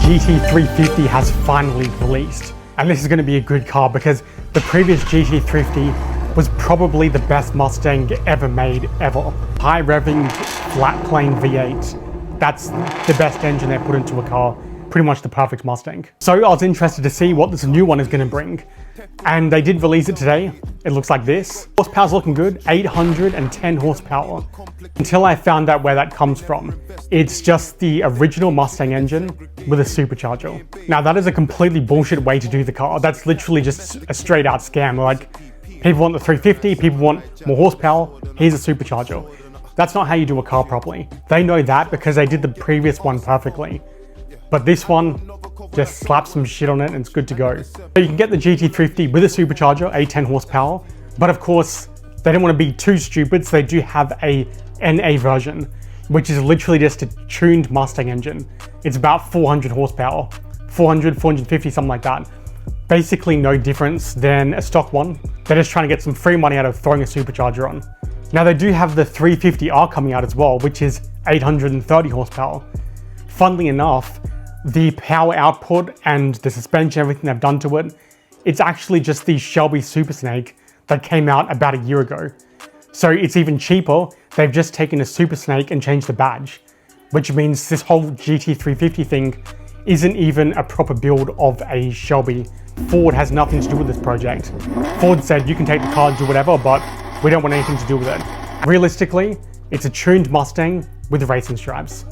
GT350 has finally released. And this is going to be a good car because the previous GT350 was probably the best Mustang ever made, ever. High revving, flat plane V8. That's the best engine they put into a car. Pretty much the perfect Mustang. So I was interested to see what this new one is going to bring. And they did release it today. It looks like this. Horsepower's looking good, 810 horsepower. Until I found out where that comes from. It's just the original Mustang engine with a supercharger. Now that is a completely bullshit way to do the car. That's literally just a straight out scam. Like, people want the 350, people want more horsepower, here's a supercharger. That's not how you do a car properly. They know that because they did the previous one perfectly. But this one, just slap some shit on it and it's good to go. So you can get the GT350 with a supercharger, 810 horsepower. But of course, they don't want to be too stupid, so they do have a NA version, which is literally just a tuned Mustang engine. It's about 400 horsepower, 400, 450, something like that. Basically no difference than a stock one. They're just trying to get some free money out of throwing a supercharger on. Now they do have the 350R coming out as well, which is 830 horsepower. Funnily enough, the power output and the suspension, everything they've done to it, it's actually just the Shelby Super Snake that came out about a year ago. So it's even cheaper. They've just taken a Super Snake and changed the badge, which means this whole GT350 thing isn't even a proper build of a Shelby. Ford has nothing to do with this project. Ford said, you can take the car and do whatever, but we don't want anything to do with it. Realistically, it's a tuned Mustang with racing stripes.